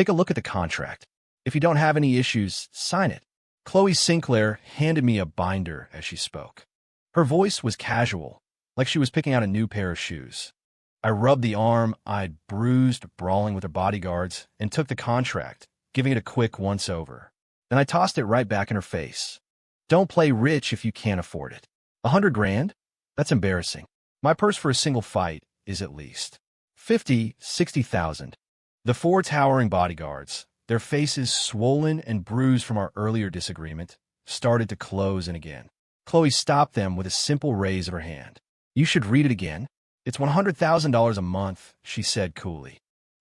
Take a look at the contract. If you don't have any issues, sign it. Khloe Sinclair handed me a binder as she spoke. Her voice was casual, like she was picking out a new pair of shoes. I rubbed the arm I'd bruised brawling with her bodyguards and took the contract, giving it a quick once-over. Then I tossed it right back in her face. Don't play rich if you can't afford it. $100,000? That's embarrassing. My purse for a single fight is at least 50, 60,000. The four towering bodyguards, their faces swollen and bruised from our earlier disagreement, started to close in again. Khloe stopped them with a simple raise of her hand. You should read it again. It's $100,000 a month, she said coolly.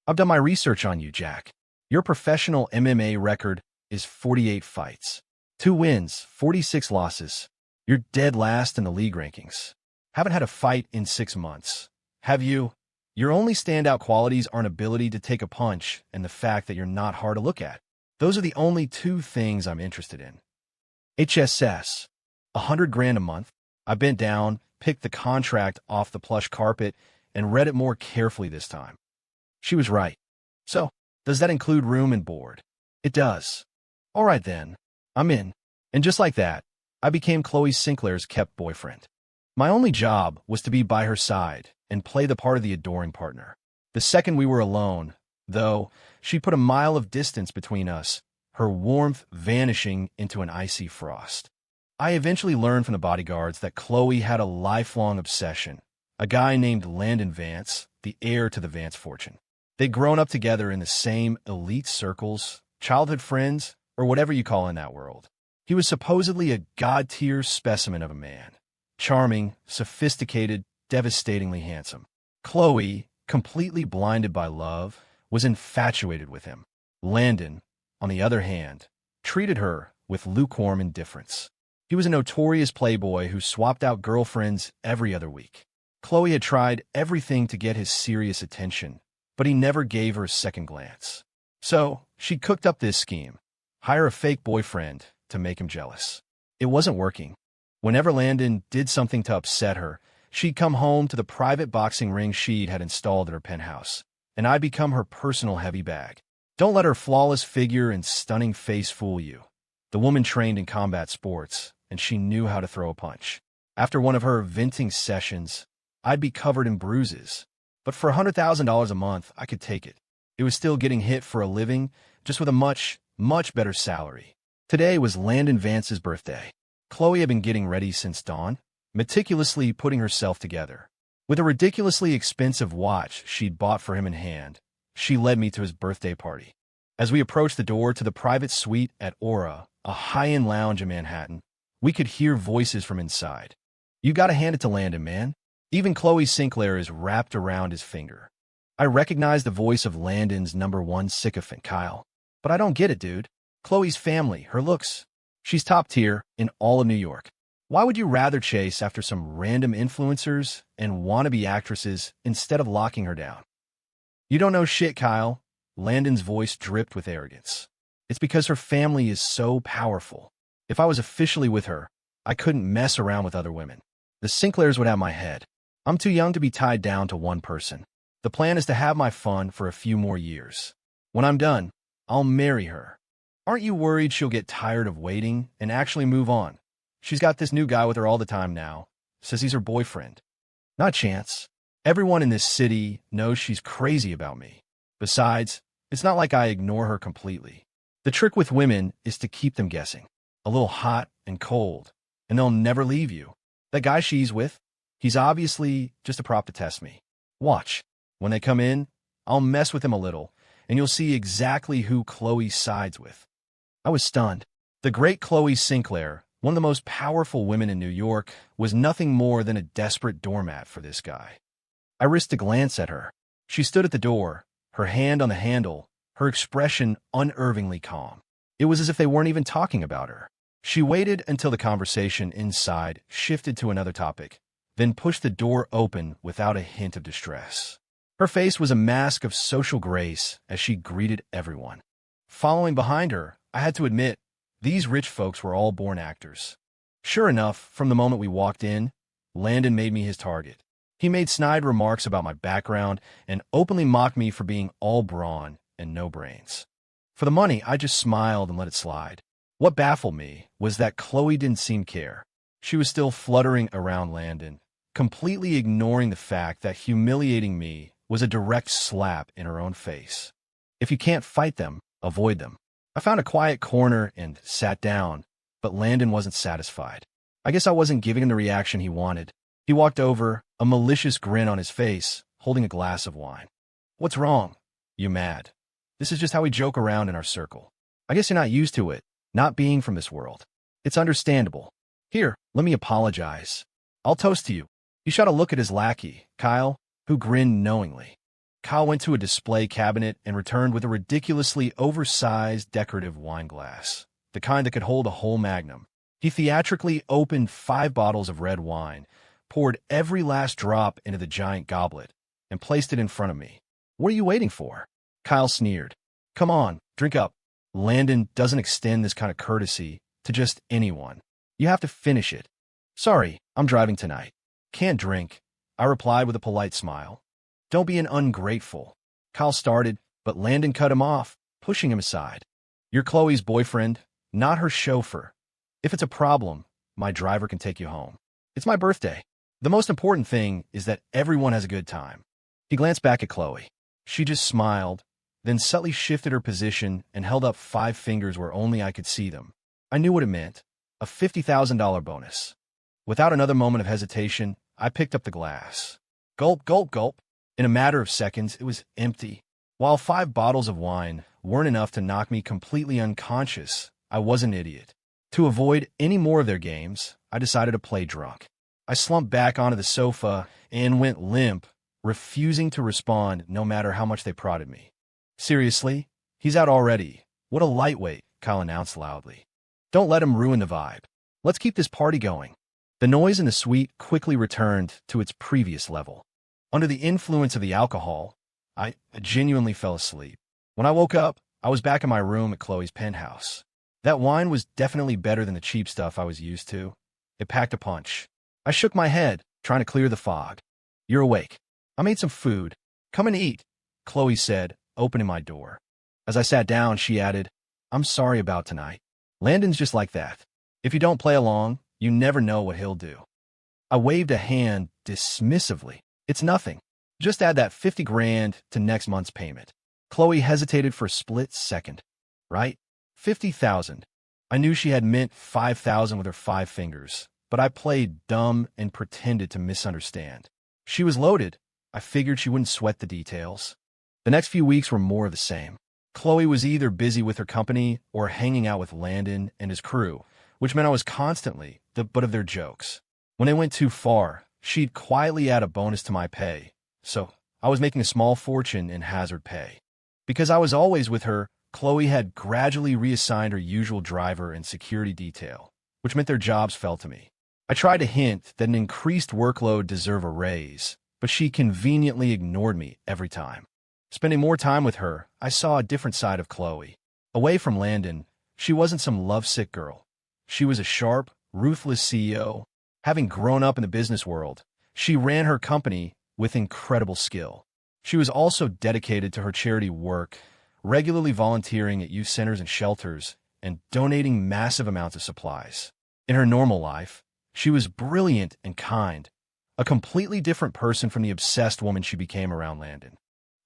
I've done my research on you, Jack. Your professional MMA record is 48 fights. 2 wins, 46 losses. You're dead last in the league rankings. Haven't had a fight in 6 months. Have you? Your only standout qualities are an ability to take a punch and the fact that you're not hard to look at. Those are the only 2 things I'm interested in. HSS. $100,000 a month. I bent down, picked the contract off the plush carpet, and read it more carefully this time. She was right. So, does that include room and board? It does. All right then. I'm in. And just like that, I became Khloe Sinclair's kept boyfriend. My only job was to be by her side and play the part of the adoring partner. The second we were alone, though, she put a mile of distance between us, her warmth vanishing into an icy frost. I eventually learned from the bodyguards that Khloe had a lifelong obsession, a guy named Landon Vance, the heir to the Vance fortune. They'd grown up together in the same elite circles, childhood friends, or whatever you call in that world. He was supposedly a god-tier specimen of a man. Charming, sophisticated, devastatingly handsome. Khloe, completely blinded by love, was infatuated with him. Landon, on the other hand, treated her with lukewarm indifference. He was a notorious playboy who swapped out girlfriends every other week. Khloe had tried everything to get his serious attention, but he never gave her a second glance. So, she cooked up this scheme. Hire a fake boyfriend to make him jealous. It wasn't working. Whenever Landon did something to upset her, she'd come home to the private boxing ring she'd had installed at her penthouse, and I'd become her personal heavy bag. Don't let her flawless figure and stunning face fool you. The woman trained in combat sports, and she knew how to throw a punch. After one of her venting sessions, I'd be covered in bruises. But for $100,000 a month, I could take it. It was still getting hit for a living, just with a much, much better salary. Today was Landon Vance's birthday. Khloe had been getting ready since dawn, meticulously putting herself together. With a ridiculously expensive watch she'd bought for him in hand, she led me to his birthday party. As we approached the door to the private suite at Aura, a high-end lounge in Manhattan, we could hear voices from inside. You gotta hand it to Landon, man. Even Khloe Sinclair is wrapped around his finger. I recognized the voice of Landon's #1 sycophant, Kyle. But I don't get it, dude. Khloe's family, her looks. She's top tier in all of New York. Why would you rather chase after some random influencers and wannabe actresses instead of locking her down? You don't know shit, Kyle. Landon's voice dripped with arrogance. It's because her family is so powerful. If I was officially with her, I couldn't mess around with other women. The Sinclairs would have my head. I'm too young to be tied down to one person. The plan is to have my fun for a few more years. When I'm done, I'll marry her. Aren't you worried she'll get tired of waiting and actually move on? She's got this new guy with her all the time now. Says he's her boyfriend. Not a chance. Everyone in this city knows she's crazy about me. Besides, it's not like I ignore her completely. The trick with women is to keep them guessing. A little hot and cold, and they'll never leave you. That guy she's with, he's obviously just a prop to test me. Watch. When they come in, I'll mess with him a little, and you'll see exactly who Khloe sides with. I was stunned. The great Khloe Sinclair, one of the most powerful women in New York, was nothing more than a desperate doormat for this guy. I risked a glance at her. She stood at the door, her hand on the handle, her expression unervingly calm. It was as if they weren't even talking about her. She waited until the conversation inside shifted to another topic, then pushed the door open without a hint of distress. Her face was a mask of social grace as she greeted everyone. Following behind her, I had to admit, these rich folks were all born actors. Sure enough, from the moment we walked in, Landon made me his target. He made snide remarks about my background and openly mocked me for being all brawn and no brains. For the money, I just smiled and let it slide. What baffled me was that Khloe didn't seem to care. She was still fluttering around Landon, completely ignoring the fact that humiliating me was a direct slap in her own face. If you can't fight them, avoid them. I found a quiet corner and sat down, but Landon wasn't satisfied. I guess I wasn't giving him the reaction he wanted. He walked over, a malicious grin on his face, holding a glass of wine. "What's wrong? You mad? This is just how we joke around in our circle. I guess you're not used to it, not being from this world. It's understandable. Here, let me apologize. I'll toast to you." He shot a look at his lackey, Kyle, who grinned knowingly. Kyle went to a display cabinet and returned with a ridiculously oversized decorative wine glass, the kind that could hold a whole magnum. He theatrically opened 5 bottles of red wine, poured every last drop into the giant goblet, and placed it in front of me. "What are you waiting for?" Kyle sneered. "Come on, drink up. Landon doesn't extend this kind of courtesy to just anyone. You have to finish it." "Sorry, I'm driving tonight. Can't drink," I replied with a polite smile. "Don't be an ungrateful." Kyle started, but Landon cut him off, pushing him aside. "You're Khloe's boyfriend, not her chauffeur. If it's a problem, my driver can take you home. It's my birthday. The most important thing is that everyone has a good time." He glanced back at Khloe. She just smiled, then subtly shifted her position and held up 5 fingers where only I could see them. I knew what it meant. A $50,000 bonus. Without another moment of hesitation, I picked up the glass. Gulp, gulp, gulp. In a matter of seconds, it was empty. While 5 bottles of wine weren't enough to knock me completely unconscious, I was an idiot. To avoid any more of their games, I decided to play drunk. I slumped back onto the sofa and went limp, refusing to respond no matter how much they prodded me. "Seriously? He's out already. What a lightweight," Kyle announced loudly. "Don't let him ruin the vibe. Let's keep this party going." The noise in the suite quickly returned to its previous level. Under the influence of the alcohol, I genuinely fell asleep. When I woke up, I was back in my room at Khloe's penthouse. That wine was definitely better than the cheap stuff I was used to. It packed a punch. I shook my head, trying to clear the fog. "You're awake. I made some food. Come and eat," Khloe said, opening my door. As I sat down, she added, "I'm sorry about tonight. Landon's just like that. If you don't play along, you never know what he'll do." I waved a hand dismissively. "It's nothing. Just add that 50 grand to next month's payment." Khloe hesitated for a split second. "Right? 50,000. I knew she had meant 5,000 with her 5 fingers, but I played dumb and pretended to misunderstand. She was loaded. I figured she wouldn't sweat the details. The next few weeks were more of the same. Khloe was either busy with her company or hanging out with Landon and his crew, which meant I was constantly the butt of their jokes. When they went too far, she'd quietly add a bonus to my pay, so I was making a small fortune in hazard pay. Because I was always with her, Khloe had gradually reassigned her usual driver and security detail, which meant their jobs fell to me. I tried to hint that an increased workload deserved a raise, but she conveniently ignored me every time. Spending more time with her, I saw a different side of Khloe. Away from Landon, she wasn't some lovesick girl. She was a sharp, ruthless CEO. Having grown up in the business world, she ran her company with incredible skill. She was also dedicated to her charity work, regularly volunteering at youth centers and shelters, and donating massive amounts of supplies. In her normal life, she was brilliant and kind, a completely different person from the obsessed woman she became around Landon.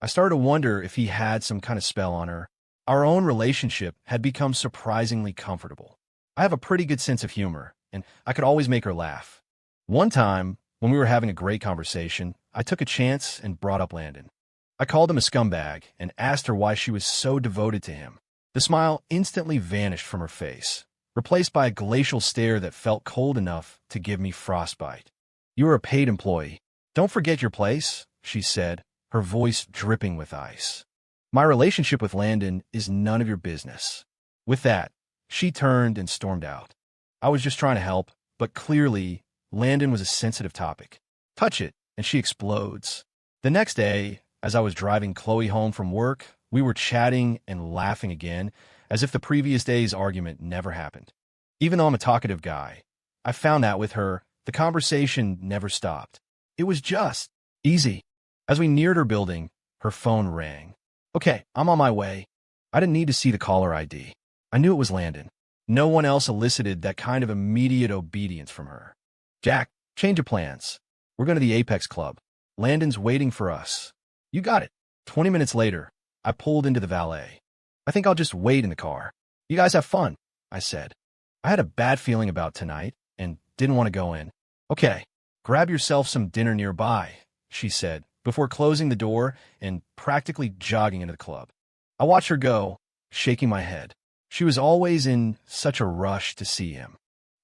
I started to wonder if he had some kind of spell on her. Our own relationship had become surprisingly comfortable. I have a pretty good sense of humor, and I could always make her laugh. One time, when we were having a great conversation, I took a chance and brought up Landon. I called him a scumbag and asked her why she was so devoted to him. The smile instantly vanished from her face, replaced by a glacial stare that felt cold enough to give me frostbite. "You are a paid employee. Don't forget your place," she said, her voice dripping with ice. "My relationship with Landon is none of your business." With that, she turned and stormed out. I was just trying to help, but clearly, Landon was a sensitive topic. Touch it, and she explodes. The next day, as I was driving Khloe home from work, we were chatting and laughing again, as if the previous day's argument never happened. Even though I'm a talkative guy, I found that with her, the conversation never stopped. It was just easy. As we neared her building, her phone rang. Okay, I'm on my way. I didn't need to see the caller ID. I knew it was Landon. No one else elicited that kind of immediate obedience from her. Jack, change of plans. We're going to the Apex Club. Landon's waiting for us. You got it. 20 minutes later, I pulled into the valet. I think I'll just wait in the car. You guys have fun, I said. I had a bad feeling about tonight and didn't want to go in. Okay, grab yourself some dinner nearby, she said, before closing the door and practically jogging into the club. I watched her go, shaking my head. She was always in such a rush to see him.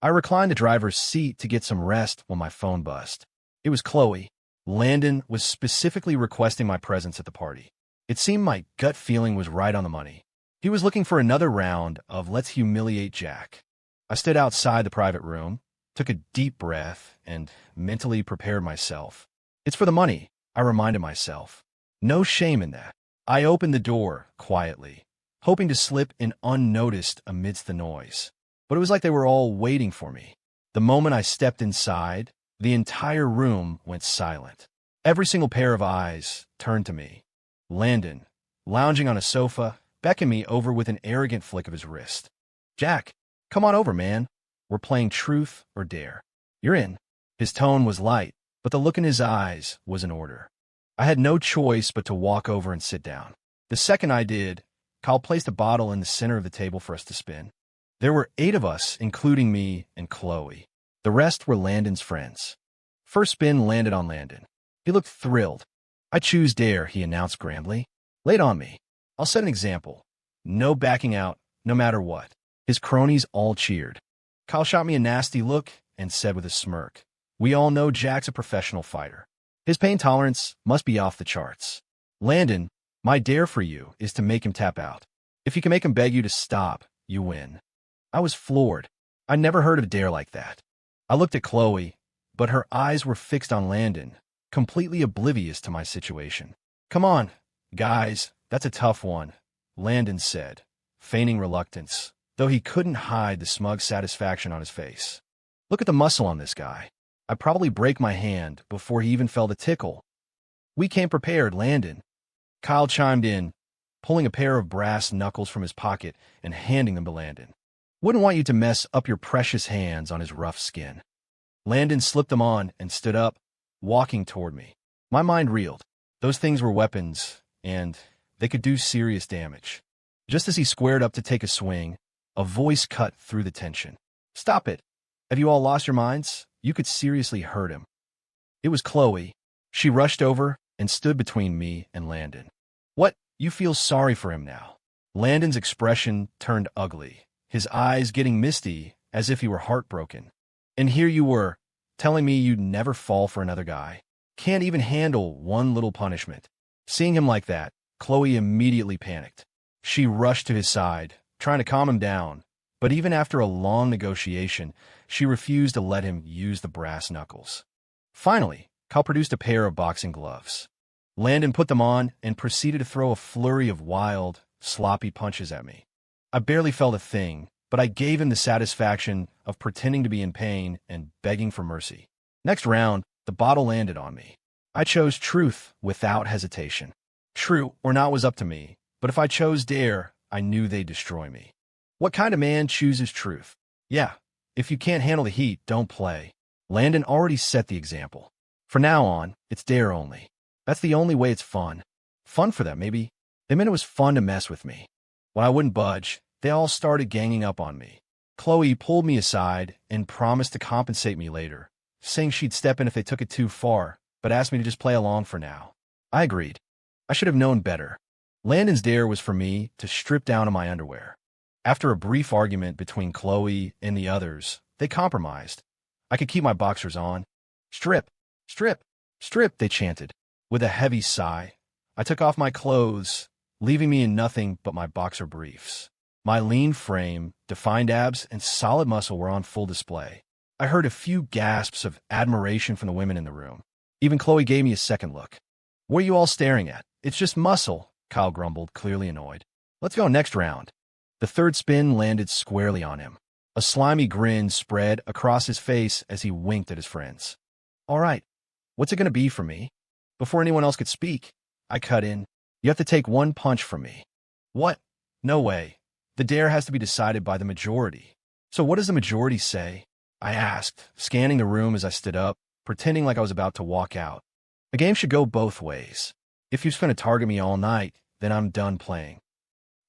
I reclined the driver's seat to get some rest when my phone buzzed. It was Khloe. Landon was specifically requesting my presence at the party. It seemed my gut feeling was right on the money. He was looking for another round of let's humiliate Jack. I stood outside the private room, took a deep breath, and mentally prepared myself. It's for the money, I reminded myself. No shame in that. I opened the door quietly, hoping to slip in unnoticed amidst the noise. But it was like they were all waiting for me. The moment I stepped inside, the entire room went silent. Every single pair of eyes turned to me. Landon, lounging on a sofa, beckoned me over with an arrogant flick of his wrist. Jack, come on over, man. We're playing truth or dare. You're in. His tone was light, but the look in his eyes was an order. I had no choice but to walk over and sit down. The second I did, Kyle placed a bottle in the center of the table for us to spin. There were 8 of us, including me and Khloe. The rest were Landon's friends. First spin landed on Landon. He looked thrilled. I choose dare, he announced grandly. Lay it on me. I'll set an example. No backing out, no matter what. His cronies all cheered. Kyle shot me a nasty look and said with a smirk, we all know Jack's a professional fighter. His pain tolerance must be off the charts. Landon, my dare for you is to make him tap out. If you can make him beg you to stop, you win. I was floored. I never heard of a dare like that. I looked at Khloe, but her eyes were fixed on Landon, completely oblivious to my situation. Come on, guys, that's a tough one, Landon said, feigning reluctance, though he couldn't hide the smug satisfaction on his face. Look at the muscle on this guy. I'd probably break my hand before he even felt a tickle. We came prepared, Landon. Kyle chimed in, pulling a pair of brass knuckles from his pocket and handing them to Landon. Wouldn't want you to mess up your precious hands on his rough skin. Landon slipped them on and stood up, walking toward me. My mind reeled. Those things were weapons, and they could do serious damage. Just as he squared up to take a swing, a voice cut through the tension. Stop it. Have you all lost your minds? You could seriously hurt him. It was Khloe. She rushed over and stood between me and Landon. What? You feel sorry for him now? Landon's expression turned ugly, his eyes getting misty as if he were heartbroken. And here you were, telling me you'd never fall for another guy. Can't even handle one little punishment. Seeing him like that, Khloe immediately panicked. She rushed to his side, trying to calm him down, but even after a long negotiation, she refused to let him use the brass knuckles. Finally, Kyle produced a pair of boxing gloves. Landon put them on and proceeded to throw a flurry of wild, sloppy punches at me. I barely felt a thing, but I gave him the satisfaction of pretending to be in pain and begging for mercy. Next round, the bottle landed on me. I chose truth without hesitation. True or not was up to me, but if I chose dare, I knew they'd destroy me. What kind of man chooses truth? Yeah, if you can't handle the heat, don't play. Landon already set the example. From now on, it's dare only. That's the only way it's fun. Fun for them, maybe. They meant it was fun to mess with me. When I wouldn't budge, they all started ganging up on me. Khloe pulled me aside and promised to compensate me later, saying she'd step in if they took it too far, but asked me to just play along for now. I agreed. I should have known better. Landon's dare was for me to strip down to my underwear. After a brief argument between Khloe and the others, they compromised. I could keep my boxers on. Strip, strip, strip, they chanted. With a heavy sigh, I took off my clothes, leaving me in nothing but my boxer briefs. My lean frame, defined abs, and solid muscle were on full display. I heard a few gasps of admiration from the women in the room. Even Khloe gave me a second look. What are you all staring at? It's just muscle, Kyle grumbled, clearly annoyed. Let's go next round. The third spin landed squarely on him. A slimy grin spread across his face as he winked at his friends. All right, what's it going to be for me? Before anyone else could speak, I cut in. You have to take one punch from me. What? No way. The dare has to be decided by the majority. So what does the majority say? I asked, scanning the room as I stood up, pretending like I was about to walk out. The game should go both ways. If you're going to target me all night, then I'm done playing.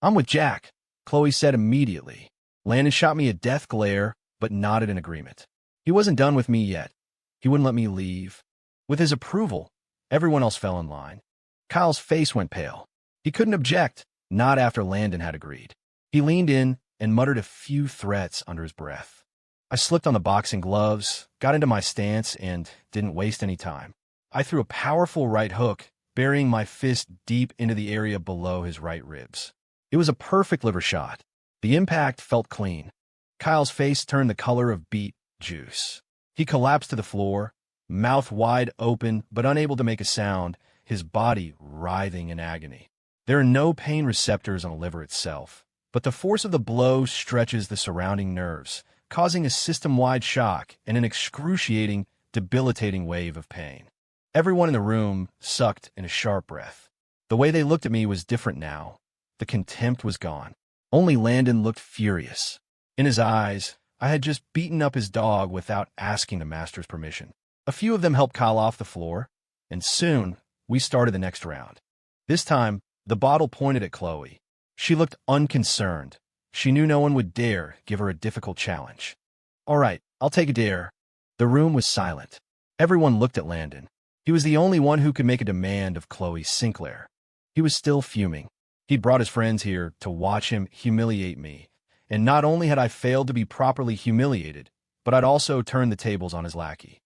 I'm with Jack, Khloe said immediately. Landon shot me a death glare, but nodded in agreement. He wasn't done with me yet. He wouldn't let me leave. With his approval, everyone else fell in line. Kyle's face went pale. He couldn't object, not after Landon had agreed. He leaned in and muttered a few threats under his breath. I slipped on the boxing gloves, got into my stance, and didn't waste any time. I threw a powerful right hook, burying my fist deep into the area below his right ribs. It was a perfect liver shot. The impact felt clean. Kyle's face turned the color of beet juice. He collapsed to the floor, mouth wide open but unable to make a sound, his body writhing in agony. There are no pain receptors on the liver itself, but the force of the blow stretches the surrounding nerves, causing a system-wide shock and an excruciating, debilitating wave of pain. Everyone in the room sucked in a sharp breath. The way they looked at me was different now. The contempt was gone. Only Landon looked furious. In his eyes, I had just beaten up his dog without asking the master's permission. A few of them helped Kyle off the floor, and soon we started the next round. This time, the bottle pointed at Khloe. She looked unconcerned. She knew no one would dare give her a difficult challenge. All right, I'll take a dare. The room was silent. Everyone looked at Landon. He was the only one who could make a demand of Khloe Sinclair. He was still fuming. He'd brought his friends here to watch him humiliate me, and not only had I failed to be properly humiliated, but I'd also turned the tables on his lackey.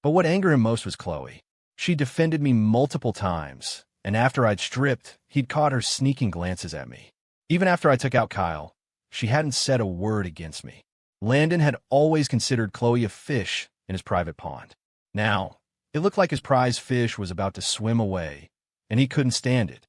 But what angered him most was Khloe. She defended me multiple times, and after I'd stripped, he'd caught her sneaking glances at me. Even after I took out Kyle, she hadn't said a word against me. Landon had always considered Khloe a fish in his private pond. Now, it looked like his prize fish was about to swim away, and he couldn't stand it.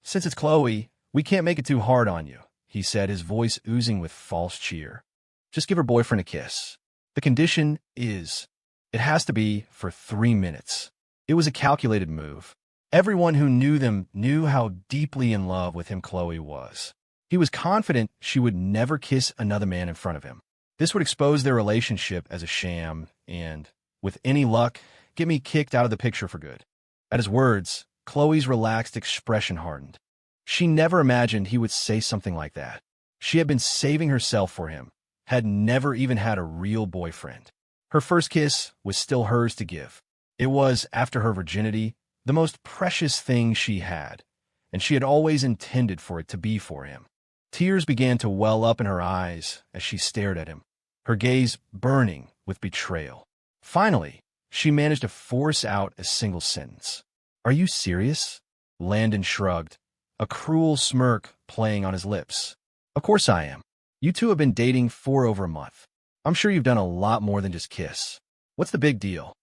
Since it's Khloe, we can't make it too hard on you, he said, his voice oozing with false cheer. Just give her boyfriend a kiss. The condition is, it has to be for 3 minutes. It was a calculated move. Everyone who knew them knew how deeply in love with him Khloe was. He was confident she would never kiss another man in front of him. This would expose their relationship as a sham and, with any luck, get me kicked out of the picture for good. At his words, Khloe's relaxed expression hardened. She never imagined he would say something like that. She had been saving herself for him, had never even had a real boyfriend. Her first kiss was still hers to give. It was, after her virginity, the most precious thing she had, and she had always intended for it to be for him. Tears began to well up in her eyes as she stared at him, her gaze burning with betrayal. Finally, she managed to force out a single sentence. "Are you serious?" Landon shrugged, a cruel smirk playing on his lips. "Of course I am. You two have been dating for over a month. I'm sure you've done a lot more than just kiss. What's the big deal?"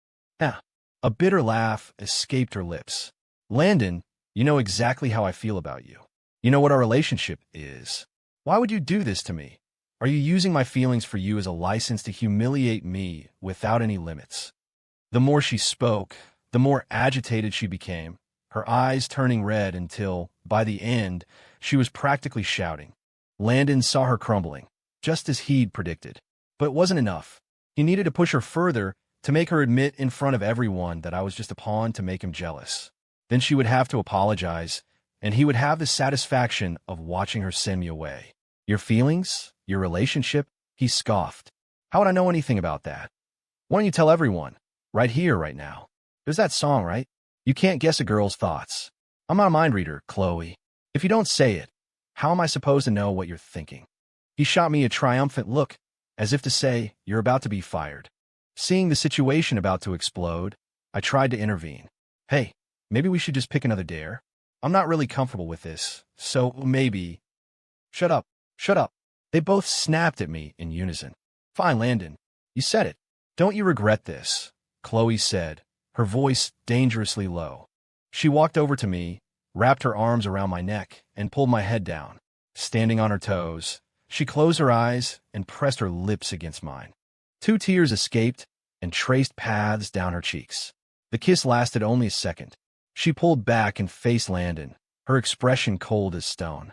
A bitter laugh escaped her lips. "Landon, you know exactly how I feel about you. You know what our relationship is. Why would you do this to me? Are you using my feelings for you as a license to humiliate me without any limits?" The more she spoke, the more agitated she became, her eyes turning red until, by the end, she was practically shouting. Landon saw her crumbling, just as he'd predicted. But it wasn't enough. He needed to push her further to make her admit in front of everyone that I was just a pawn to make him jealous. Then she would have to apologize, and he would have the satisfaction of watching her send me away. "Your feelings? Your relationship?" He scoffed. "How would I know anything about that? Why don't you tell everyone? Right here, right now. There's that song, right? You can't guess a girl's thoughts. I'm not a mind reader, Khloe. If you don't say it, how am I supposed to know what you're thinking?" He shot me a triumphant look, as if to say, "You're about to be fired." Seeing the situation about to explode, I tried to intervene. "Hey, maybe we should just pick another dare. I'm not really comfortable with this, so maybe—" "Shut up, shut up." They both snapped at me in unison. "Fine, Landon. You said it. Don't you regret this?" Khloe said, her voice dangerously low. She walked over to me, wrapped her arms around my neck, and pulled my head down. Standing on her toes, she closed her eyes and pressed her lips against mine. 2 tears escaped and traced paths down her cheeks. The kiss lasted only a second. She pulled back and faced Landon, her expression cold as stone.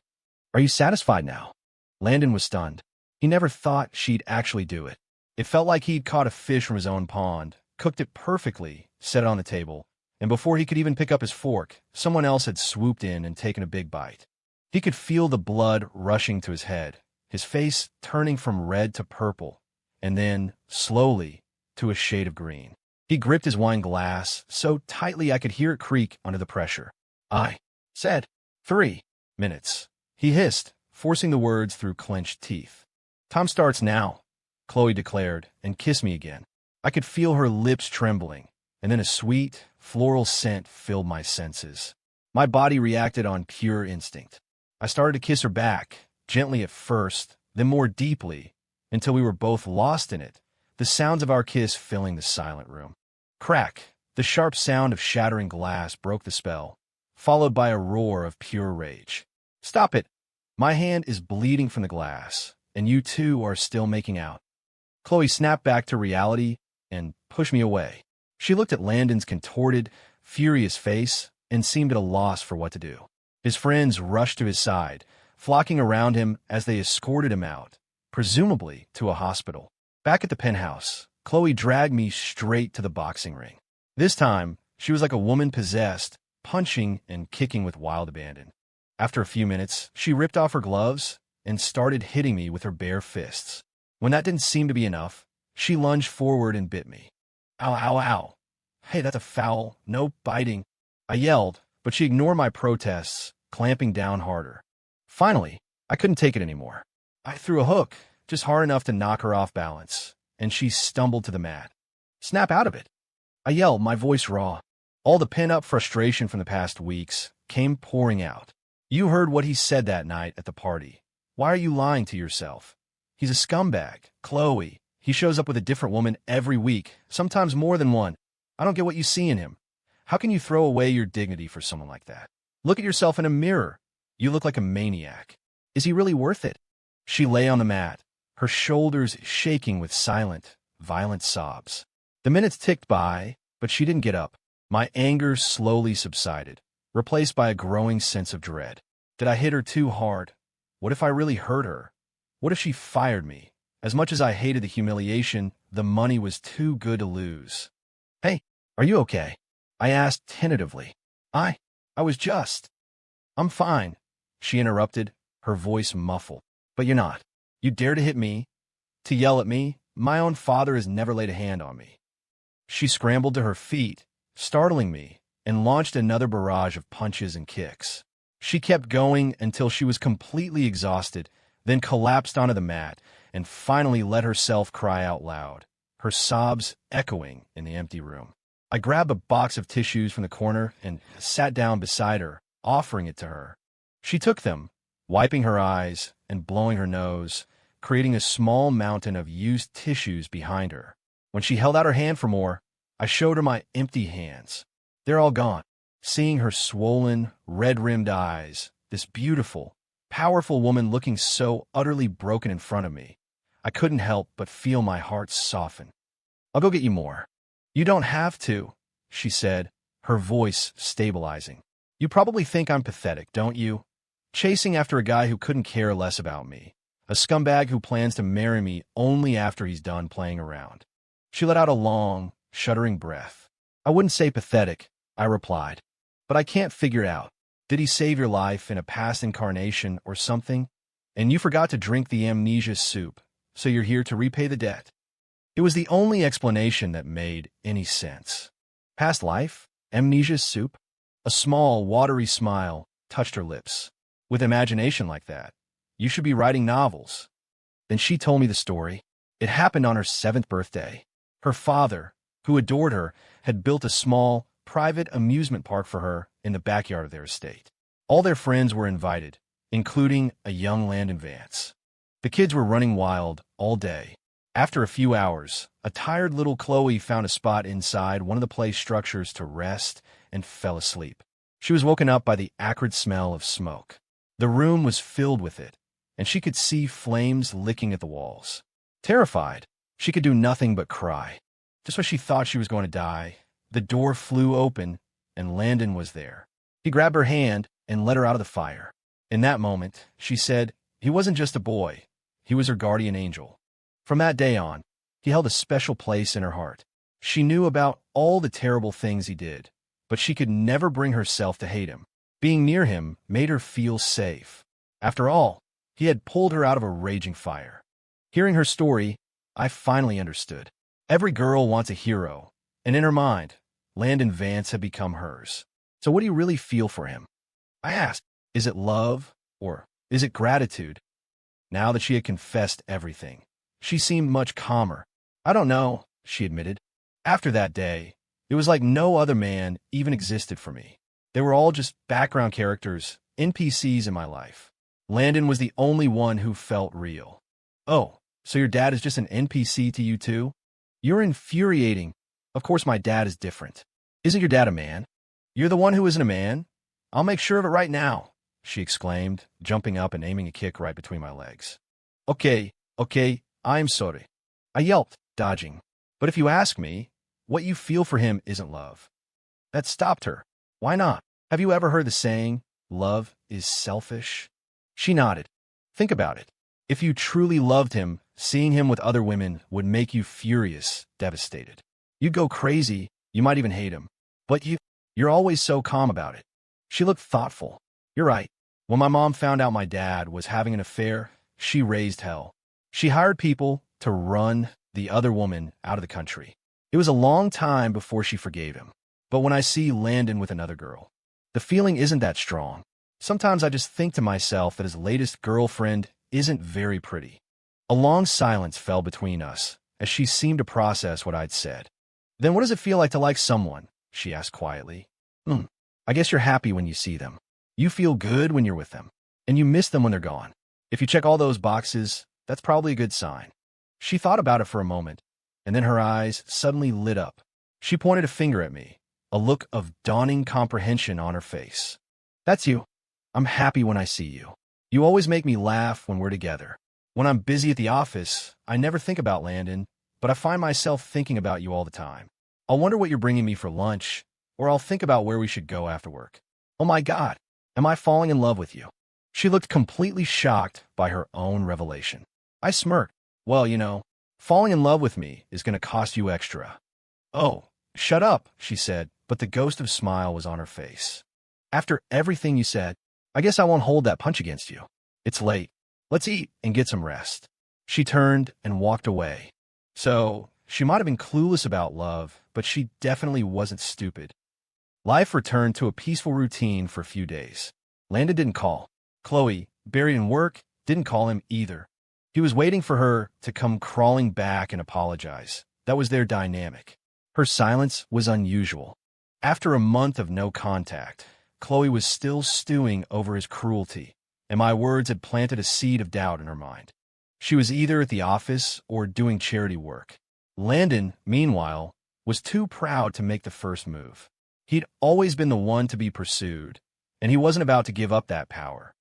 Are you satisfied now? Landon was stunned. He never thought she'd actually do it. It felt like he'd caught a fish from his own pond, cooked it perfectly, set it on the table, and before he could even pick up his fork, someone else had swooped in and taken a big bite. He could feel the blood rushing to his head, his face turning from red to purple, and then, slowly, to a shade of green. He gripped his wine glass so tightly I could hear it creak under the pressure. I said, 3 minutes. He hissed, forcing the words through clenched teeth. Time starts now, Khloe declared, and kissed me again. I could feel her lips trembling, and then a sweet, floral scent filled my senses. My body reacted on pure instinct. I started to kiss her back, gently at first, then more deeply, until we were both lost in it, the sounds of our kiss filling the silent room. Crack! The sharp sound of shattering glass broke the spell, followed by a roar of pure rage. Stop it! My hand is bleeding from the glass, and you two are still making out. Khloe snapped back to reality and pushed me away. She looked at Landon's contorted, furious face and seemed at a loss for what to do. His friends rushed to his side, flocking around him as they escorted him out, presumably to a hospital. Back at the penthouse, Khloe dragged me straight to the boxing ring. This time, she was like a woman possessed, punching and kicking with wild abandon. After a few minutes, she ripped off her gloves and started hitting me with her bare fists. When that didn't seem to be enough, she lunged forward and bit me. Ow, ow, ow. Hey, that's a foul. No biting. I yelled, but she ignored my protests, clamping down harder. Finally, I couldn't take it anymore. I threw a hook, just hard enough to knock her off balance, and she stumbled to the mat. Snap out of it. I yelled, my voice raw. All the pent-up frustration from the past weeks came pouring out. You heard what he said that night at the party. Why are you lying to yourself? He's a scumbag, Khloe. He shows up with a different woman every week, sometimes more than one. I don't get what you see in him. How can you throw away your dignity for someone like that? Look at yourself in a mirror. You look like a maniac. Is he really worth it? She lay on the mat, her shoulders shaking with silent, violent sobs. The minutes ticked by, but she didn't get up. My anger slowly subsided, replaced by a growing sense of dread. Did I hit her too hard? What if I really hurt her? What if she fired me? As much as I hated the humiliation, the money was too good to lose. Hey, are you okay? I asked tentatively. I was just. I'm fine, she interrupted, her voice muffled. But you're not. You dare to hit me, to yell at me? My own father has never laid a hand on me. She scrambled to her feet, startling me, and launched another barrage of punches and kicks. She kept going until she was completely exhausted, then collapsed onto the mat and finally let herself cry out loud, her sobs echoing in the empty room. I grabbed a box of tissues from the corner and sat down beside her, offering it to her. She took them, wiping her eyes and blowing her nose, creating a small mountain of used tissues behind her. When she held out her hand for more, I showed her my empty hands. They're all gone. Seeing her swollen, red-rimmed eyes, this beautiful, powerful woman looking so utterly broken in front of me, I couldn't help but feel my heart soften. I'll go get you more. You don't have to, she said, her voice stabilizing. You probably think I'm pathetic, don't you? Chasing after a guy who couldn't care less about me, a scumbag who plans to marry me only after he's done playing around. She let out a long, shuddering breath. I wouldn't say pathetic, I replied, but I can't figure it out. Did he save your life in a past incarnation or something? And you forgot to drink the amnesia soup, so you're here to repay the debt. It was the only explanation that made any sense. Past life? Amnesia soup? A small, watery smile touched her lips. With imagination like that, you should be writing novels. Then she told me the story. It happened on her 7th birthday. Her father, who adored her, had built a small, private amusement park for her in the backyard of their estate. All their friends were invited, including a young Landon Vance. The kids were running wild all day. After a few hours, a tired little Khloe found a spot inside one of the play structures to rest and fell asleep. She was woken up by the acrid smell of smoke. The room was filled with it, and she could see flames licking at the walls. Terrified, she could do nothing but cry. Just when she thought she was going to die, the door flew open, and Landon was there. He grabbed her hand and led her out of the fire. In that moment, she said, he wasn't just a boy. He was her guardian angel. From that day on, he held a special place in her heart. She knew about all the terrible things he did, but she could never bring herself to hate him. Being near him made her feel safe. After all, he had pulled her out of a raging fire. Hearing her story, I finally understood. Every girl wants a hero, and in her mind, Landon Vance had become hers. So what do you really feel for him? I asked, is it love, or is it gratitude? Now that she had confessed everything, she seemed much calmer. I don't know, she admitted. After that day, it was like no other man even existed for me. They were all just background characters, NPCs in my life. Landon was the only one who felt real. Oh, so your dad is just an NPC to you too? You're infuriating. Of course my dad is different. Isn't your dad a man? You're the one who isn't a man? I'll make sure of it right now, she exclaimed, jumping up and aiming a kick right between my legs. Okay, I'm sorry, I yelped, dodging. But if you ask me, what you feel for him isn't love. That stopped her. Why not? Have you ever heard the saying, love is selfish? She nodded. Think about it. If you truly loved him, seeing him with other women would make you furious, devastated. You'd go crazy, you might even hate him. But you're always so calm about it. She looked thoughtful. You're right. When my mom found out my dad was having an affair, she raised hell. She hired people to run the other woman out of the country. It was a long time before she forgave him. But when I see Landon with another girl, the feeling isn't that strong. Sometimes I just think to myself that his latest girlfriend isn't very pretty. A long silence fell between us, as she seemed to process what I'd said. Then what does it feel like to like someone? She asked quietly. I guess you're happy when you see them. You feel good when you're with them, and you miss them when they're gone. If you check all those boxes, that's probably a good sign. She thought about it for a moment, and then her eyes suddenly lit up. She pointed a finger at me, a look of dawning comprehension on her face. That's you. I'm happy when I see you. You always make me laugh when we're together. When I'm busy at the office, I never think about Landon, but I find myself thinking about you all the time. I'll wonder what you're bringing me for lunch, or I'll think about where we should go after work. Oh my God, am I falling in love with you? She looked completely shocked by her own revelation. I smirked. Well, falling in love with me is going to cost you extra. Oh, shut up, she said, but the ghost of smile was on her face. After everything you said, I guess I won't hold that punch against you. It's late. Let's eat and get some rest. She turned and walked away. So, she might have been clueless about love, but she definitely wasn't stupid. Life returned to a peaceful routine for a few days. Landon didn't call. Khloe, buried in work, didn't call him either. He was waiting for her to come crawling back and apologize. That was their dynamic. Her silence was unusual. After a month of no contact, Khloe was still stewing over his cruelty, and my words had planted a seed of doubt in her mind. She was either at the office or doing charity work. Landon, meanwhile, was too proud to make the first move. He'd always been the one to be pursued, and he wasn't about to give up that power.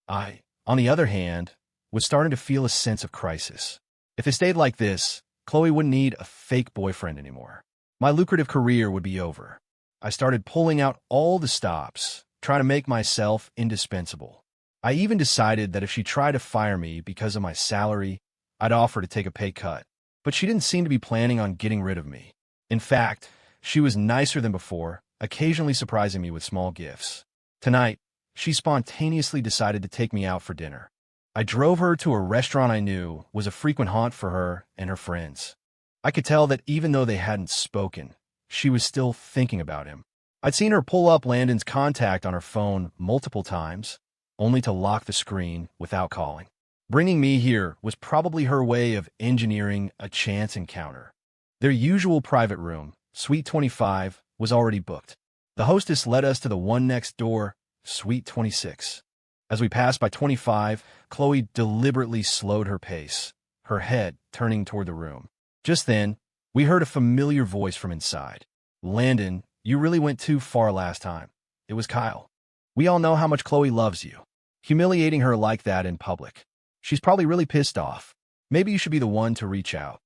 I, on the other hand, was starting to feel a sense of crisis. If they stayed like this, Khloe wouldn't need a fake boyfriend anymore. My lucrative career would be over. I started pulling out all the stops, trying to make myself indispensable. I even decided that if she tried to fire me because of my salary, I'd offer to take a pay cut. But she didn't seem to be planning on getting rid of me. In fact, she was nicer than before, occasionally surprising me with small gifts. Tonight, she spontaneously decided to take me out for dinner. I drove her to a restaurant I knew was a frequent haunt for her and her friends. I could tell that even though they hadn't spoken, she was still thinking about him. I'd seen her pull up Landon's contact on her phone multiple times, only to lock the screen without calling. Bringing me here was probably her way of engineering a chance encounter. Their usual private room, Suite 25, was already booked. The hostess led us to the one next door, Suite 26. As we passed by 25, Khloe deliberately slowed her pace, her head turning toward the room. Just then, we heard a familiar voice from inside. Landon, you really went too far last time. It was Kyle. We all know how much Khloe loves you. Humiliating her like that in public. She's probably really pissed off. Maybe you should be the one to reach out.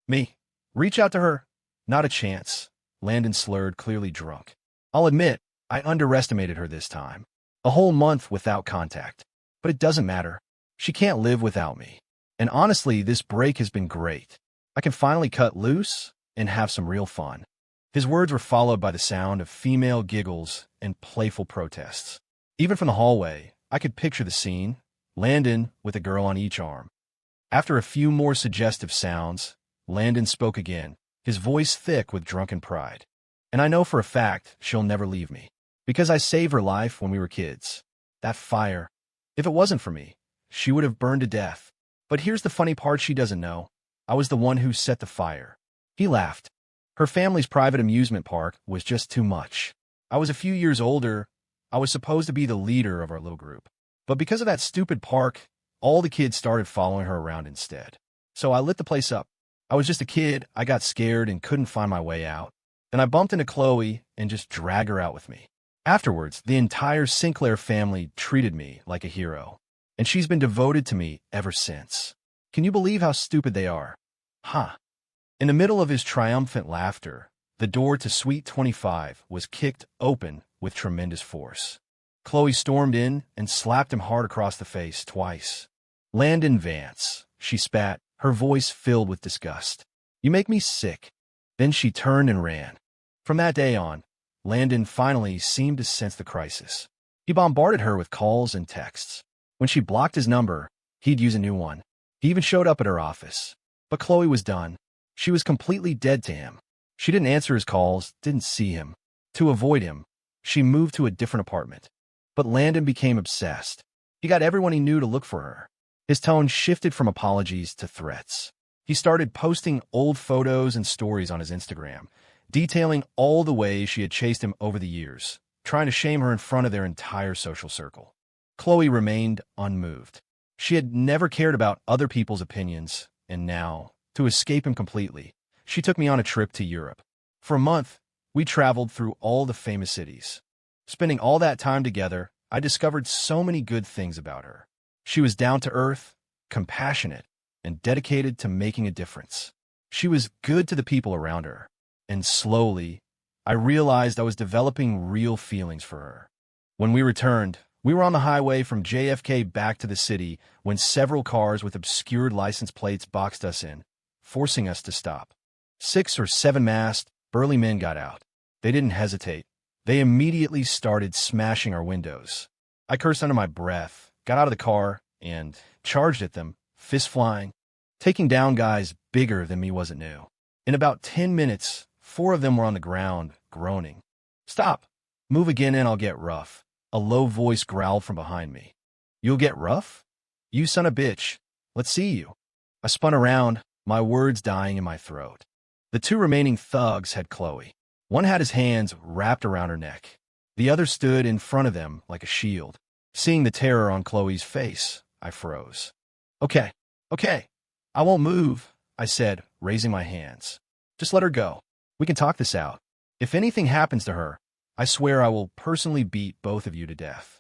Me? Reach out to her? Not a chance. Landon slurred, clearly drunk. I'll admit, I underestimated her this time. A whole month without contact. But it doesn't matter. She can't live without me. And honestly, this break has been great. I can finally cut loose and have some real fun. His words were followed by the sound of female giggles and playful protests. Even from the hallway, I could picture the scene, Landon with a girl on each arm. After a few more suggestive sounds, Landon spoke again, his voice thick with drunken pride. And I know for a fact she'll never leave me. Because I saved her life when we were kids. That fire. If it wasn't for me, she would have burned to death. But here's the funny part she doesn't know. I was the one who set the fire. He laughed. Her family's private amusement park was just too much. I was a few years older. I was supposed to be the leader of our little group. But because of that stupid park, all the kids started following her around instead. So I lit the place up. I was just a kid. I got scared and couldn't find my way out. Then I bumped into Khloe and just dragged her out with me. Afterwards, the entire Sinclair family treated me like a hero. And she's been devoted to me ever since. Can you believe how stupid they are? Huh. In the middle of his triumphant laughter, the door to Suite 25 was kicked open with tremendous force. Khloe stormed in and slapped him hard across the face twice. Landon Vance, she spat, her voice filled with disgust. You make me sick. Then she turned and ran. From that day on, Landon finally seemed to sense the crisis. He bombarded her with calls and texts. When she blocked his number, he'd use a new one. He even showed up at her office. But Khloe was done. She was completely dead to him. She didn't answer his calls, didn't see him. To avoid him, she moved to a different apartment. But Landon became obsessed. He got everyone he knew to look for her. His tone shifted from apologies to threats. He started posting old photos and stories on his Instagram, detailing all the ways she had chased him over the years, trying to shame her in front of their entire social circle. Khloe remained unmoved. She had never cared about other people's opinions, and now, to escape him completely, she took me on a trip to Europe. For a month, we traveled through all the famous cities. Spending all that time together, I discovered so many good things about her. She was down to earth, compassionate, and dedicated to making a difference. She was good to the people around her. And slowly, I realized I was developing real feelings for her. When we returned, we were on the highway from JFK back to the city when several cars with obscured license plates boxed us in, forcing us to stop. 6 or 7 masked, burly men got out. They didn't hesitate. They immediately started smashing our windows. I cursed under my breath, got out of the car, and charged at them, fists flying. Taking down guys bigger than me wasn't new. In about 10 minutes, 4 of them were on the ground, groaning. Stop! Move again and I'll get rough. A low voice growled from behind me. You'll get rough? You son of a bitch. Let's see you. I spun around, my words dying in my throat. The 2 remaining thugs had Khloe. One had his hands wrapped around her neck. The other stood in front of them like a shield. Seeing the terror on Khloe's face, I froze. Okay. I won't move, I said, raising my hands. Just let her go. We can talk this out. If anything happens to her, I swear I will personally beat both of you to death.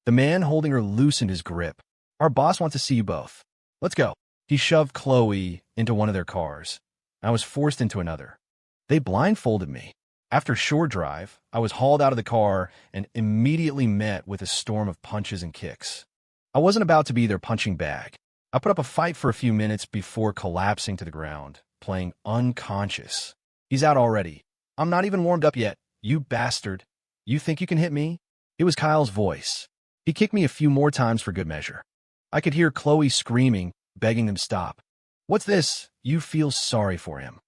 The man holding her loosened his grip. Our boss wants to see you both. Let's go. He shoved Khloe into one of their cars. I was forced into another. They blindfolded me. After a short drive, I was hauled out of the car and immediately met with a storm of punches and kicks. I wasn't about to be their punching bag. I put up a fight for a few minutes before collapsing to the ground, playing unconscious. He's out already. I'm not even warmed up yet. You bastard. You think you can hit me? It was Kyle's voice. He kicked me a few more times for good measure. I could hear Khloe screaming, begging them stop. What's this? You feel sorry for him.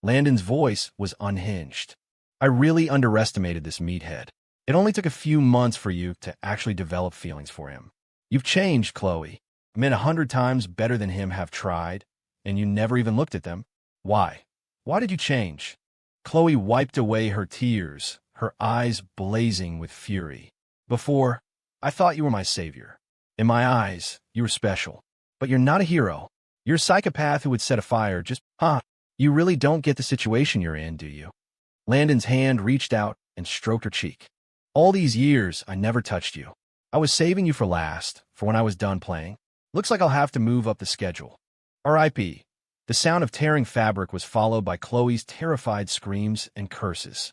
Landon's voice was unhinged. I really underestimated this meathead. It only took a few months for you to actually develop feelings for him. You've changed, Khloe. Men 100 times better than him have tried, and you never even looked at them. Why? Why did you change? Khloe wiped away her tears, her eyes blazing with fury. Before, I thought you were my savior. In my eyes, you were special. But you're not a hero. You're a psychopath who would set a fire just, You really don't get the situation you're in, do you? Landon's hand reached out and stroked her cheek. All these years, I never touched you. I was saving you for last, for when I was done playing. Looks like I'll have to move up the schedule. R.I.P. The sound of tearing fabric was followed by Khloe's terrified screams and curses.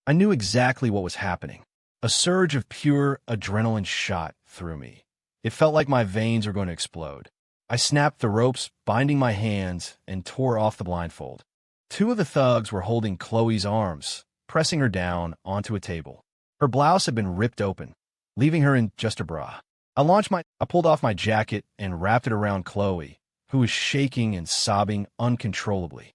I knew exactly what was happening. A surge of pure adrenaline shot through me. It felt like my veins were going to explode. I snapped the ropes, binding my hands, and tore off the blindfold. Two of the thugs were holding Khloe's arms, pressing her down onto a table. Her blouse had been ripped open, leaving her in just a bra. I pulled off my jacket and wrapped it around Khloe, who was shaking and sobbing uncontrollably.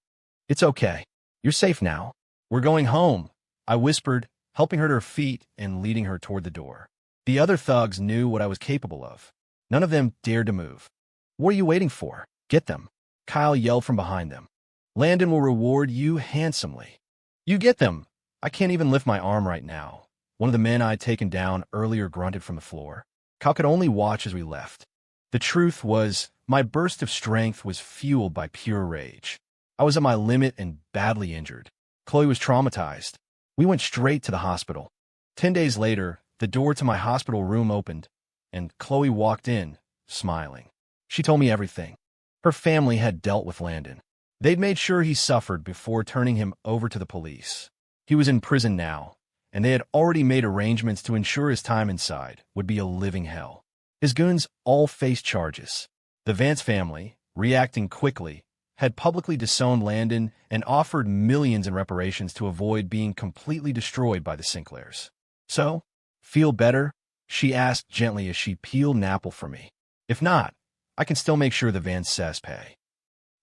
"It's okay. You're safe now. We're going home," I whispered, helping her to her feet and leading her toward the door. The other thugs knew what I was capable of. None of them dared to move. "What are you waiting for? Get them," Kyle yelled from behind them. "Landon will reward you handsomely." "You get them." I can't even lift my arm right now. One of the men I had taken down earlier grunted from the floor. Kyle could only watch as we left. The truth was, my burst of strength was fueled by pure rage. I was at my limit and badly injured. Khloe was traumatized. We went straight to the hospital. 10 days later, the door to my hospital room opened, and Khloe walked in, smiling. She told me everything. Her family had dealt with Landon. They'd made sure he suffered before turning him over to the police. He was in prison now, and they had already made arrangements to ensure his time inside would be a living hell. His goons all faced charges. The Vance family, reacting quickly, had publicly disowned Landon and offered millions in reparations to avoid being completely destroyed by the Sinclairs. "So, feel better?" she asked gently as she peeled an apple for me. "If not, I can still make sure the Vance says pay."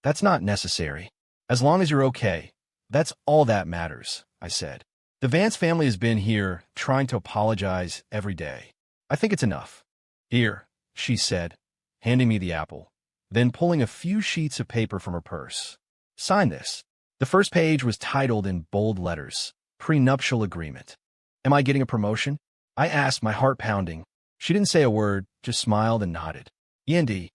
"That's not necessary. As long as you're okay, that's all that matters," I said. "The Vance family has been here trying to apologize every day. I think it's enough." "Here," she said, handing me the apple, then pulling a few sheets of paper from her purse. "Sign this." The first page was titled in bold letters, "Prenuptial Agreement." "Am I getting a promotion?" I asked, my heart pounding. She didn't say a word, just smiled and nodded. "Yendi,